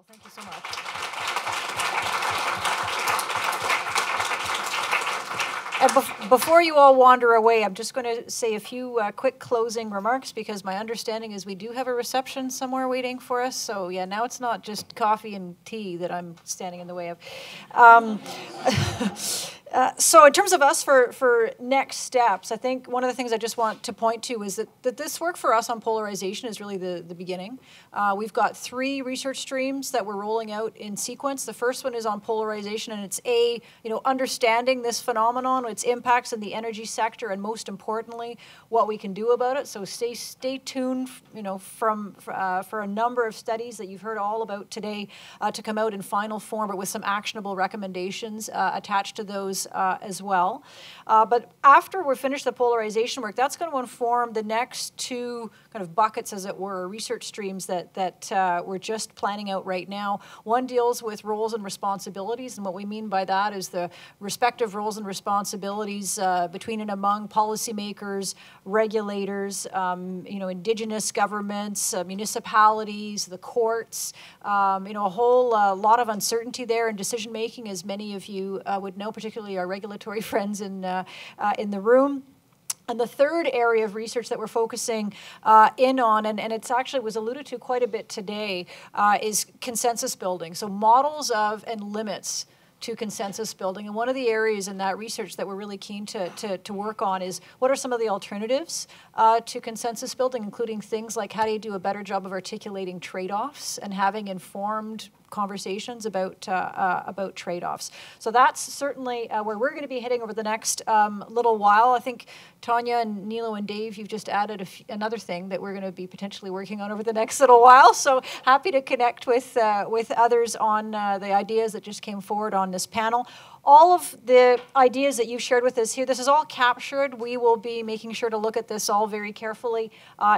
Well, thank you so much. And before you all wander away, I'm just going to say a few quick closing remarks, because my understanding is we do have a reception somewhere waiting for us. So yeah, now it's not just coffee and tea that I'm standing in the way of. So in terms of us for next steps, I think one of the things I just want to point to is that this work for us on polarization is really the beginning. We've got 3 research streams that we're rolling out in sequence. The first one is on polarization, and it's understanding this phenomenon, its impacts in the energy sector, and most importantly, what we can do about it. So stay tuned, for a number of studies that you've heard all about today to come out in final form, but with some actionable recommendations attached to those as well. But after we're finished the polarization work, that's going to inform the next 2 kind of buckets, as it were, research streams that we're just planning out right now. One deals with roles and responsibilities, and what we mean by that is the respective roles and responsibilities between and among policymakers, regulators, Indigenous governments, municipalities, the courts, a whole lot of uncertainty there in decision making, as many of you would know, particularly our regulatory friends in the room. And the third area of research that we're focusing in on, and it's actually was alluded to quite a bit today, is consensus building. So models of and limits to consensus building. And one of the areas in that research that we're really keen to work on is what are some of the alternatives to consensus building, including things like how do you do a better job of articulating trade-offs and having informed conversations about trade-offs. So that's certainly where we're going to be heading over the next little while. I think Tanya and Nilo and Dave, you've just added another thing that we're going to be potentially working on over the next little while. So happy to connect with others on the ideas that just came forward on this panel. All of the ideas that you've shared with us here, this is all captured. We will be making sure to look at this all very carefully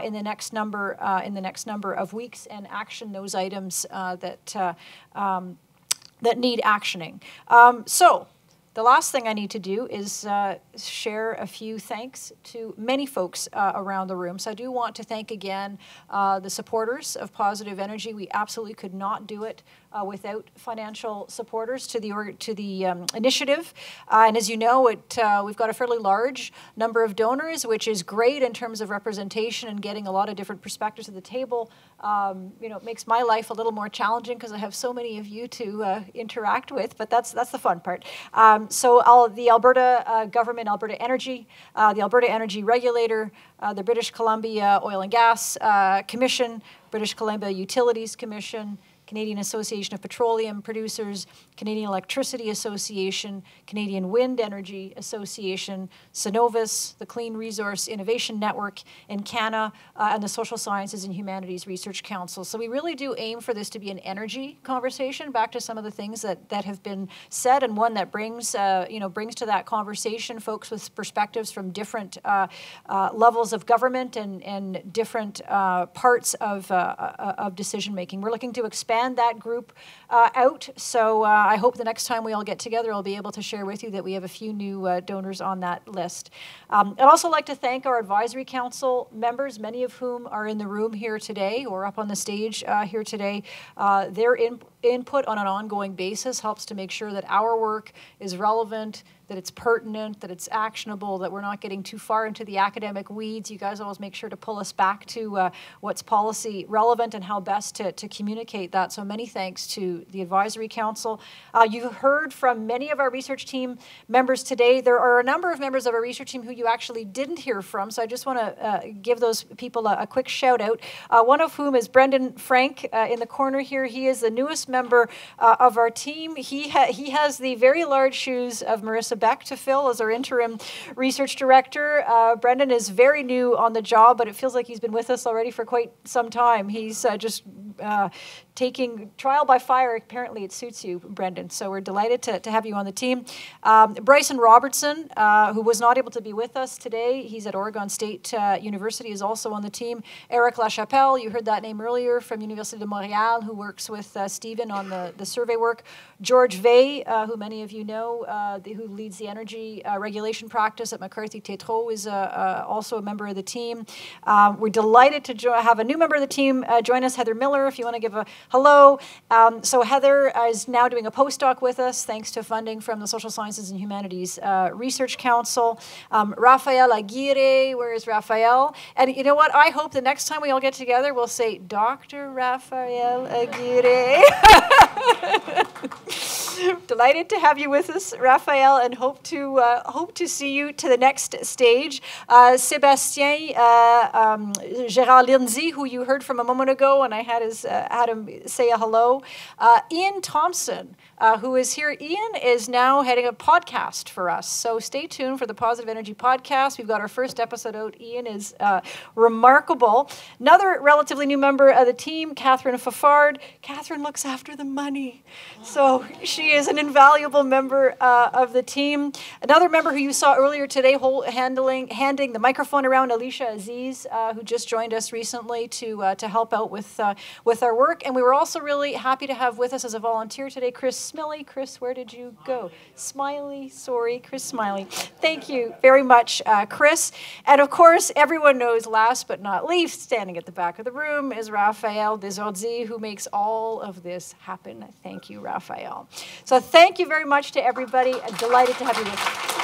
in the next number of weeks and action those items that need actioning. So the last thing I need to do is share a few thanks to many folks around the room. So I do want to thank again the supporters of Positive Energy. We absolutely could not do it without financial supporters to the initiative. And as you know, we've got a fairly large number of donors, which is great in terms of representation and getting a lot of different perspectives at the table. It makes my life a little more challenging because I have so many of you to interact with, but that's the fun part. So the Alberta government, Alberta Energy, the Alberta Energy Regulator, the British Columbia Oil and Gas Commission, British Columbia Utilities Commission, Canadian Association of Petroleum Producers, Canadian Electricity Association, Canadian Wind Energy Association, Synovus, the Clean Resource Innovation Network in Canada, and the Social Sciences and Humanities Research Council. So we really do aim for this to be an energy conversation, back to some of the things that have been said, and one that brings to that conversation folks with perspectives from different levels of government and different parts of decision making. We're looking to expand that group out. So I hope the next time we all get together, I'll be able to share with you that we have a few new donors on that list. I'd also like to thank our advisory council members, many of whom are in the room here today or up on the stage here today. Their input on an ongoing basis helps to make sure that our work is relevant, that it's pertinent, that it's actionable, that we're not getting too far into the academic weeds. You guys always make sure to pull us back to what's policy relevant and how best to communicate that. So many thanks to the Advisory Council. You've heard from many of our research team members today. There are a number of members of our research team who you actually didn't hear from, so I just want to give those people a quick shout out. One of whom is Brendan Frank in the corner here. He is the newest member of our team. He has the very large shoes of Marissa Beck to fill as our interim research director. Brendan is very new on the job, but it feels like he's been with us already for quite some time. He's just taking trial by fire. Apparently it suits you, Brendan. So we're delighted to have you on the team. Bryson Robertson, who was not able to be with us today. He's at Oregon State University, is also on the team. Eric Lachapelle, you heard that name earlier, from Université de Montréal, who works with Stephen on the survey work. George Vey, who many of you know, who leads the energy regulation practice at McCarthy-Tétrault, is also a member of the team. We're delighted to have a new member of the team join us, Heather Miller. If you want to give a hello. So Heather is now doing a postdoc with us, thanks to funding from the Social Sciences and Humanities Research Council. Rafael Aguirre, where is Rafael? And you know what? I hope the next time we all get together, we'll say, Dr. Rafael Aguirre. Delighted to have you with us, Raphael, and hope to see you to the next stage. Sébastien Gérard Lindsay, who you heard from a moment ago, and I had him say a hello. Ian Thompson, who is here. Ian is now heading a podcast for us, so stay tuned for the Positive Energy podcast. We've got our first episode out. Ian is remarkable. Another relatively new member of the team, Catherine Fafard. Catherine looks after the money, so she is an invaluable member of the team. Another member who you saw earlier today handing the microphone around, Alicia Aziz, who just joined us recently to help out with our work. And we were also really happy to have with us as a volunteer today, Chris Smiley. Chris, where did you go? Chris Smiley. Thank you very much, Chris. And of course, everyone knows, last but not least, standing at the back of the room is Raphael Desordi, who makes all of this happen. Thank you, Raphael. So thank you very much to everybody. I'm delighted to have you with us.